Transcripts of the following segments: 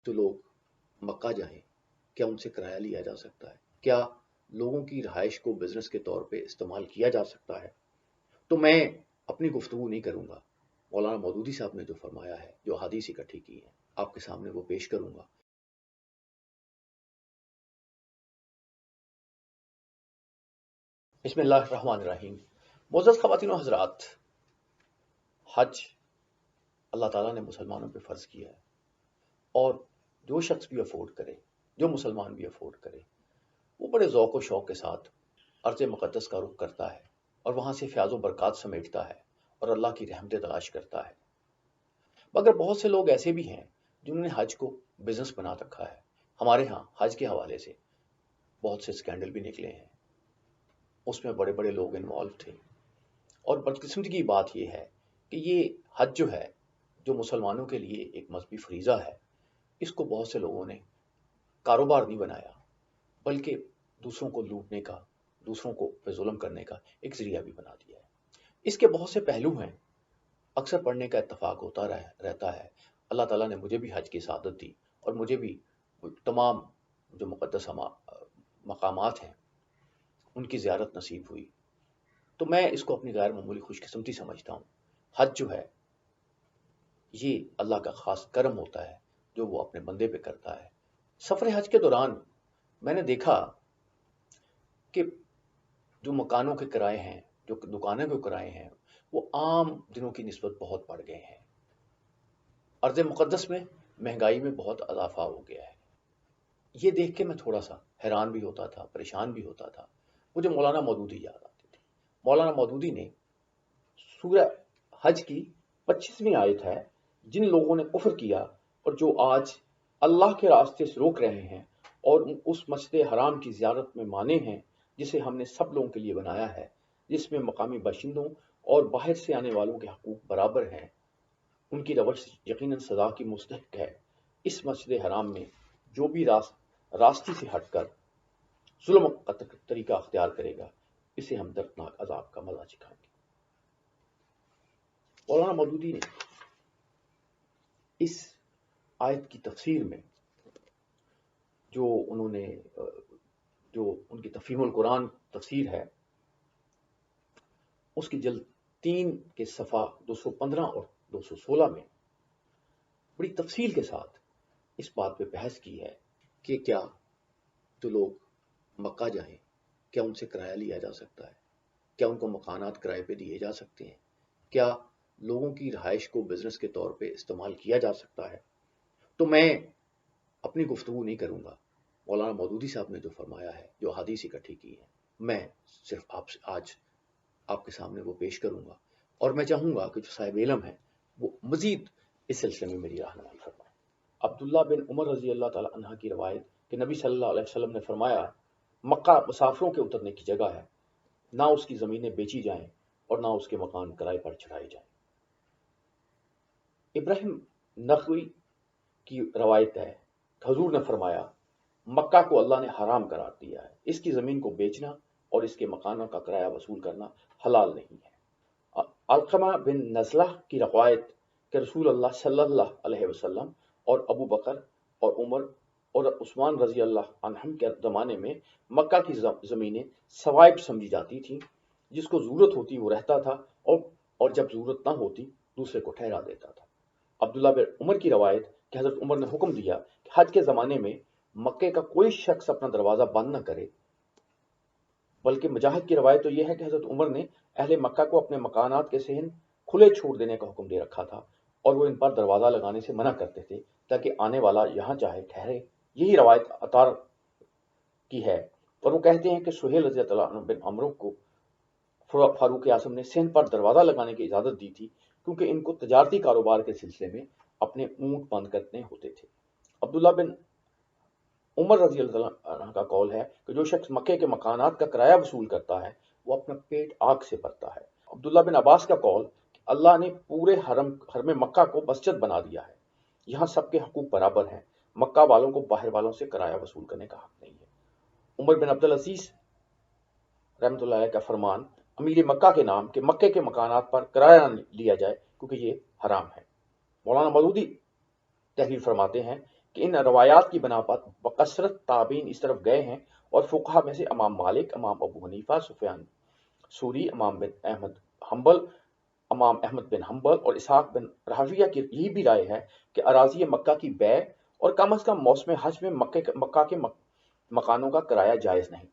تو لوگ مکہ جائیں، کیا ان سے کرایہ لیا جا سکتا ہے؟ کیا لوگوں کی رہائش کو بزنس کے طور پہ استعمال کیا جا سکتا ہے؟ تو میں اپنی گفتگو نہیں کروں گا، مولانا مودودی صاحب نے جو فرمایا ہے، جو احادیث اکٹھی کی ہیں، آپ کے سامنے وہ پیش کروں گا۔ بسم اللہ الرحمن الرحیم۔ معزز خواتین و حضرات، حج اللہ تعالیٰ نے مسلمانوں پہ فرض کیا ہے، اور جو شخص بھی افورڈ کرے، جو مسلمان بھی افورڈ کرے، وہ بڑے ذوق و شوق کے ساتھ ارض مقدس کا رخ کرتا ہے اور وہاں سے فیاض و برکات سمیٹتا ہے اور اللہ کی رحمتیں تلاش کرتا ہے۔ مگر بہت سے لوگ ایسے بھی ہیں جنہوں نے حج کو بزنس بنا رکھا ہے۔ ہمارے ہاں حج کے حوالے سے بہت سے اسکینڈل بھی نکلے ہیں، اس میں بڑے بڑے لوگ انوالو تھے، اور بدقسمتی کی بات یہ ہے کہ یہ حج جو ہے، جو مسلمانوں کے لیے ایک مذہبی فریضہ ہے، اس کو بہت سے لوگوں نے کاروبار نہیں بنایا، بلکہ دوسروں کو لوٹنے کا، دوسروں کو پہ ظلم کرنے کا ایک ذریعہ بھی بنا دیا ہے۔ اس کے بہت سے پہلو ہیں، اکثر پڑھنے کا اتفاق ہوتا رہتا ہے۔ اللہ تعالیٰ نے مجھے بھی حج کی سعادت دی، اور مجھے بھی تمام جو مقدس مقامات ہیں ان کی زیارت نصیب ہوئی، تو میں اس کو اپنی غیر معمولی خوش قسمتی سمجھتا ہوں۔ حج جو ہے یہ اللہ کا خاص کرم ہوتا ہے جو وہ اپنے بندے پہ کرتا ہے۔ سفر حج کے دوران میں نے دیکھا کہ جو مکانوں کے کرائے ہیں، جو دکانوں کے کرائے ہیں، وہ عام دنوں کی نسبت بہت بڑھ گئے ہیں۔ ارض مقدس میں مہنگائی میں بہت اضافہ ہو گیا ہے۔ یہ دیکھ کے میں تھوڑا سا حیران بھی ہوتا تھا، پریشان بھی ہوتا تھا۔ مجھے مولانا مودودی یاد آتے تھے۔ مولانا مودودی نے سورہ حج کی 25ویں آیت ہے، جن لوگوں نے کفر کیا اور جو آج اللہ کے راستے سے روک رہے ہیں اور اس مسجد حرام کی زیارت میں مانے ہیں جسے ہم نے سب لوگوں کے لیے بنایا ہے، جس میں مقامی باشندوں اور باہر سے آنے والوں کے حقوق برابر ہیں، ان کی روش یقیناً سزا کی مستحق ہے۔ اس مسجد حرام میں جو بھی راستے سے ہٹ کر ظلم کا طریقہ اختیار کرے گا، اسے ہم دردناک عذاب کا مزہ چکھائیں گے۔ مولانا مودودی نے اس آیت کی تفسیر میں جو ان کی تفہیم القرآن تفسیر ہے، اس کی جلد 3 کے صفحہ 215 اور 216 میں بڑی تفصیل کے ساتھ اس بات پہ بحث کی ہے کہ کیا جو لوگ مکہ جائیں، کیا ان سے کرایہ لیا جا سکتا ہے؟ کیا ان کو مکانات کرائے پہ دیے جا سکتے ہیں؟ کیا لوگوں کی رہائش کو بزنس کے طور پہ استعمال کیا جا سکتا ہے؟ تو میں اپنی گفتگو نہیں کروں گا، مولانا مودودی صاحب نے جو فرمایا ہے، جو احادیث اکٹھی کی ہیں، میں صرف آج آپ کے سامنے وہ پیش کروں گا، اور میں چاہوں گا کہ جو صاحب علم ہیں وہ مزید اس سلسلے میں میری رہنمائی فرمائیں۔ عبداللہ بن عمر رضی اللہ تعالیٰ عنہ کی روایت کہ نبی صلی اللہ علیہ وسلم نے فرمایا، مکہ مسافروں کے اترنے کی جگہ ہے، نہ اس کی زمینیں بیچی جائیں اور نہ اس کے مکان کرائے پر چڑھائے جائیں۔ ابراہیم نخوی کی روایت ہے، حضور نے فرمایا، مکہ کو اللہ نے حرام قرار دیا ہے، اس کی زمین کو بیچنا اور اس کے مکانوں کا کرایہ وصول کرنا حلال نہیں ہے۔ علقمہ بن نزلہ کی روایت کہ رسول اللہ صلی اللہ علیہ وسلم اور ابو بکر اور عمر اور عثمان رضی اللہ عنہم کے زمانے میں مکہ کی زمینیں سوائب سمجھی جاتی تھیں، جس کو ضرورت ہوتی وہ رہتا تھا، اور جب ضرورت نہ ہوتی دوسرے کو ٹھہرا دیتا تھا۔ عبداللہ بن عمر کی روایت کہ حضرت عمر نے حکم دیا کہ حج کے زمانے میں مکے کا کوئی شخص اپنا دروازہ بند نہ کرے، بلکہ مجاہد کی روایت تو یہ ہے کہ حضرت عمر نے اہل مکہ کو اپنے مکانات کے صحن کھلے چھوڑ دینے کا حکم دے رکھا تھا، اور وہ ان پر دروازہ لگانے سے منع کرتے تھے تاکہ آنے والا یہاں چاہے ٹھہرے۔ یہی روایت عطار کی ہے، اور وہ کہتے ہیں کہ سہیل رضی اللہ عنہ بن عمرو کو فاروق اعظم نے صحن پر دروازہ لگانے کی اجازت دی تھی، کیونکہ ان کو تجارتی کاروبار کے سلسلے میں اپنے اونٹ بند کرنے ہوتے تھے۔ عبداللہ بن عمر رضی اللہ عنہ کا قول ہے کہ جو شخص مکے کے مکانات کا کرایہ وصول کرتا ہے وہ اپنا پیٹ آگ سے بھرتا ہے۔ عبداللہ بن عباس کا قول کہ اللہ نے پورے حرم مکہ کو مسجد بنا دیا ہے، یہاں سب کے حقوق برابر ہیں، مکہ والوں کو باہر والوں سے کرایہ وصول کرنے کا حق نہیں ہے۔ عمر بن عبدالعزیز رحمۃ اللہ علیہ کا فرمان امیر مکہ کے نام کہ مکے کے مکانات پر کرایہ نہ لیا جائے کیونکہ یہ حرام ہے۔ مولانا مودودی تحریر فرماتے ہیں کہ ان روایات کی بنا پر بکثرت تابعین اس طرف گئے ہیں، اور فقہا میں سے امام مالک، امام ابو حنیفہ، سفیان سوری، امام بن احمد حنبل، امام احمد بن حنبل اور اسحاق بن راہویہ کی یہی بھی رائے ہے کہ اراضی مکہ کی بیع اور کم از کم موسم حج میں مکہ کے مکانوں کا کرایہ جائز نہیں۔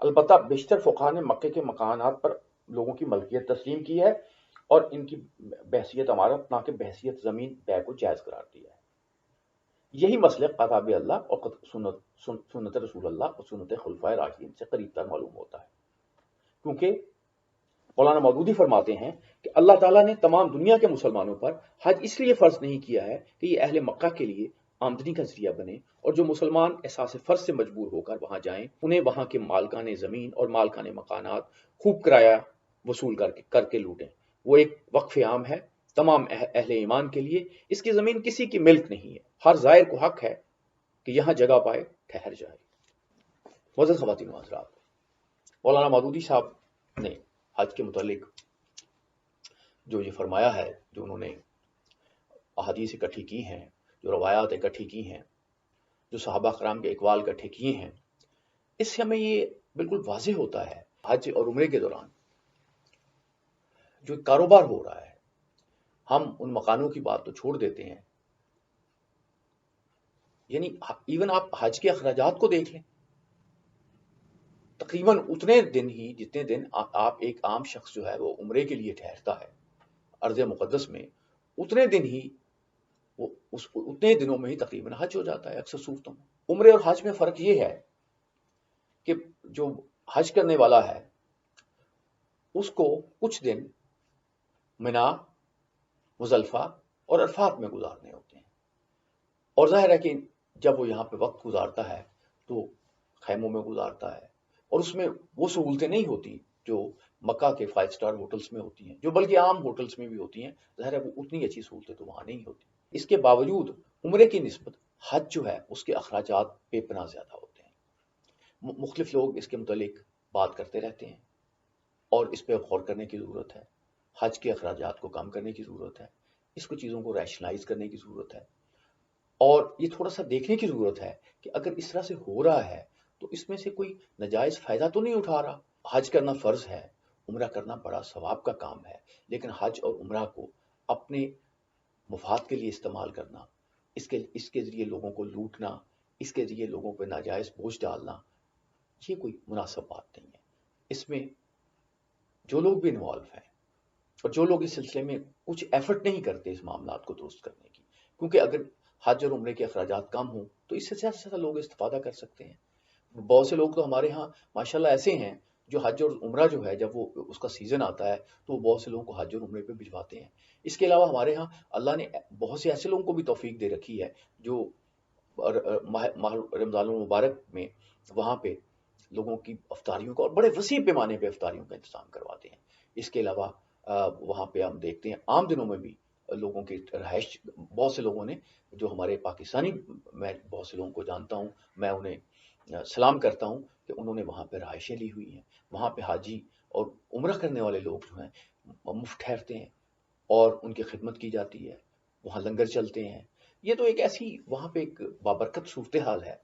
البتہ بیشتر فقہا نے مکے کے مکانات پر لوگوں کی ملکیت تسلیم کی ہے اور ان کی بحثیت عمارت نہ کہ بحثیت زمین بیع کو جائز قرار دیا ہے۔ یہی مسلک کتاب اللہ اور سنت رسول اللہ اور سنت خلفائے راشدین سے قریب تر معلوم ہوتا ہے، کیونکہ مولانا مودودی فرماتے ہیں کہ اللہ تعالیٰ نے تمام دنیا کے مسلمانوں پر حج اس لیے فرض نہیں کیا ہے کہ یہ اہل مکہ کے لیے آمدنی کا ذریعہ بنے، اور جو مسلمان احساس فرض سے مجبور ہو کر وہاں جائیں انہیں وہاں کے مالکان زمین اور مالکان مکانات خوب کرایہ وصول کر کے لوٹیں۔ وہ ایک وقف عام ہے تمام اہل ایمان کے لیے، اس کی زمین کسی کی ملک نہیں ہے، ہر زائر کو حق ہے کہ یہاں جگہ پائے ٹھہر جائے۔ معزز خواتین و حضرات، مولانا مودودی صاحب نے حج کے متعلق جو یہ فرمایا ہے، جو انہوں نے احادیث اکٹھی کی ہیں، جو روایات اکٹھی کی ہیں، جو صحابہ کرام کے اقوال اکٹھے کیے ہیں، اس سے ہمیں یہ بالکل واضح ہوتا ہے حج اور عمرے کے دوران جو کاروبار ہو رہا ہے، ہم ان مکانوں کی بات تو چھوڑ دیتے ہیں، یعنی ایون آپ حج کے اخراجات کو دیکھ لیں، تقریباً اتنے دن ہی جتنے دن آپ ایک عام شخص جو ہے وہ عمرے کے لیے ٹھہرتا ہے ارض مقدس میں، اتنے دن ہی وہ اتنے دنوں میں ہی تقریباً حج ہو جاتا ہے اکثر صورتوں میں۔ عمرے اور حج میں فرق یہ ہے کہ جو حج کرنے والا ہے اس کو کچھ دن منا، مزدلفہ اور عرفات میں گزارنے ہوتے ہیں، اور ظاہر ہے کہ جب وہ یہاں پہ وقت گزارتا ہے تو خیموں میں گزارتا ہے، اور اس میں وہ سہولتیں نہیں ہوتی جو مکہ کے 5 اسٹار ہوٹلز میں ہوتی ہیں، جو بلکہ عام ہوٹلز میں بھی ہوتی ہیں، ظاہر ہے وہ اتنی اچھی سہولتیں تو وہاں نہیں ہوتی۔ اس کے باوجود عمرے کی نسبت حج جو ہے اس کے اخراجات بے پناہ زیادہ ہوتے ہیں۔ مختلف لوگ اس کے متعلق بات کرتے رہتے ہیں، اور اس پہ غور کرنے کی ضرورت ہے، حج کے اخراجات کو کم کرنے کی ضرورت ہے، اس کو چیزوں کو ریشنلائز کرنے کی ضرورت ہے، اور یہ تھوڑا سا دیکھنے کی ضرورت ہے کہ اگر اس طرح سے ہو رہا ہے تو اس میں سے کوئی ناجائز فائدہ تو نہیں اٹھا رہا۔ حج کرنا فرض ہے، عمرہ کرنا بڑا ثواب کا کام ہے، لیکن حج اور عمرہ کو اپنے مفاد کے لیے استعمال کرنا، اس کے ذریعے لوگوں کو لوٹنا، اس کے ذریعے لوگوں پہ ناجائز بوجھ ڈالنا، یہ کوئی مناسب بات نہیں ہے۔ اس میں جو لوگ بھی انوالو ہیں اور جو لوگ اس سلسلے میں کچھ ایفرٹ نہیں کرتے اس معاملات کو درست کرنے کی، کیونکہ اگر حج اور عمرے کے اخراجات کم ہوں تو اس سے زیادہ سے زیادہ لوگ استفادہ کر سکتے ہیں۔ بہت سے لوگ تو ہمارے ہاں ماشاءاللہ ایسے ہیں جو حج اور عمرہ جو ہے جب وہ اس کا سیزن آتا ہے تو وہ بہت سے لوگوں کو حج اور عمرے پہ بھجواتے ہیں۔ اس کے علاوہ ہمارے ہاں اللہ نے بہت سے ایسے لوگوں کو بھی توفیق دے رکھی ہے جو ماہ رمضان المبارک میں وہاں پہ لوگوں کی افطاریوں کا اور بڑے وسیع پیمانے پہ افطاریوں کا انتظام کرواتے ہیں۔ اس کے علاوہ وہاں پہ ہم دیکھتے ہیں عام دنوں میں بھی لوگوں کی رہائش، بہت سے لوگوں نے جو ہمارے پاکستانی، میں بہت سے لوگوں کو جانتا ہوں، میں انہیں سلام کرتا ہوں کہ انہوں نے وہاں پہ رہائشیں لی ہوئی ہیں۔ وہاں پہ حاجی اور عمرہ کرنے والے لوگ جو ہیں مفت ٹھہرتے ہیں اور ان کی خدمت کی جاتی ہے، وہاں لنگر چلتے ہیں۔ یہ تو ایک ایسی وہاں پہ ایک بابرکت صورتحال ہے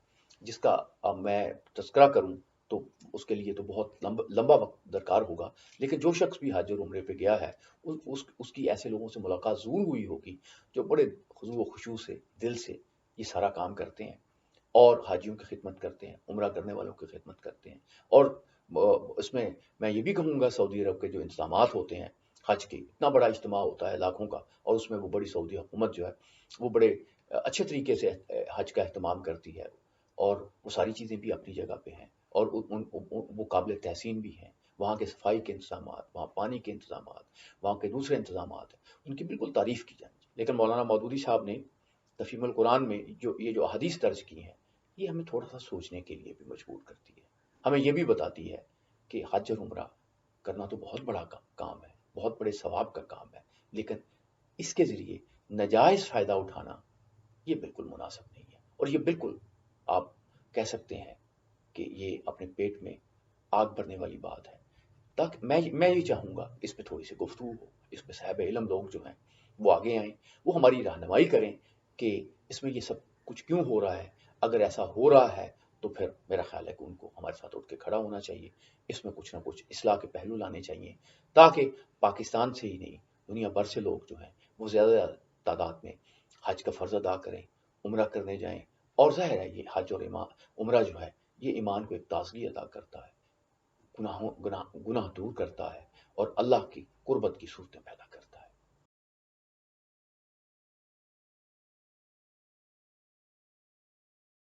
جس کا میں تذکرہ کروں تو اس کے لیے تو بہت لمبا وقت درکار ہوگا، لیکن جو شخص بھی حج اور عمرے پہ گیا ہے اس کی ایسے لوگوں سے ملاقات ضرور ہوئی ہوگی جو بڑے خضوع و خشوع سے دل سے یہ سارا کام کرتے ہیں اور حاجیوں کی خدمت کرتے ہیں، عمرہ کرنے والوں کی خدمت کرتے ہیں۔ اور اس میں یہ بھی کہوں گا سعودی عرب کے جو انتظامات ہوتے ہیں حج کے، اتنا بڑا اجتماع ہوتا ہے لاکھوں کا، اور اس میں وہ بڑی سعودی حکومت جو ہے وہ بڑے اچھے طریقے سے حج کا اہتمام کرتی ہے، اور وہ ساری چیزیں بھی اپنی جگہ پہ ہیں اور وہ قابل تحسین بھی ہیں۔ وہاں کے صفائی کے انتظامات، وہاں پانی کے انتظامات، وہاں کے دوسرے انتظامات ہیں، ان کی بالکل تعریف کی جائے۔ لیکن مولانا مودودی صاحب نے تفہیم القرآن میں جو احادیث درج کی ہیں یہ ہمیں تھوڑا سا سوچنے کے لیے بھی مجبور کرتی ہے، ہمیں یہ بھی بتاتی ہے کہ حج اور عمرہ کرنا تو بہت بڑا کام ہے، بہت بڑے ثواب کا کام ہے، لیکن اس کے ذریعے ناجائز فائدہ اٹھانا یہ بالکل مناسب نہیں ہے، اور یہ بالکل آپ کہہ سکتے ہیں کہ یہ اپنے پیٹ میں آگ بھرنے والی بات ہے۔ تاکہ میں یہ چاہوں گا اس پہ تھوڑی سی گفتگو ہو، اس پہ صاحب علم لوگ جو ہیں وہ آگے آئیں، وہ ہماری رہنمائی کریں کہ اس میں یہ سب کچھ کیوں ہو رہا ہے؟ اگر ایسا ہو رہا ہے تو پھر میرا خیال ہے کہ ان کو ہمارے ساتھ اٹھ کے کھڑا ہونا چاہیے، اس میں کچھ نہ کچھ اصلاح کے پہلو لانے چاہیے، تاکہ پاکستان سے ہی نہیں دنیا بھر سے لوگ جو ہیں وہ زیادہ تعداد میں حج کا فرض ادا کریں، عمرہ کرنے جائیں۔ اور ظاہر ہے یہ حج اور عمرہ جو ہے یہ ایمان کو ایک تازگی عطا کرتا ہے، گناہ دور کرتا ہے اور اللہ کی قربت کی صورتیں پیدا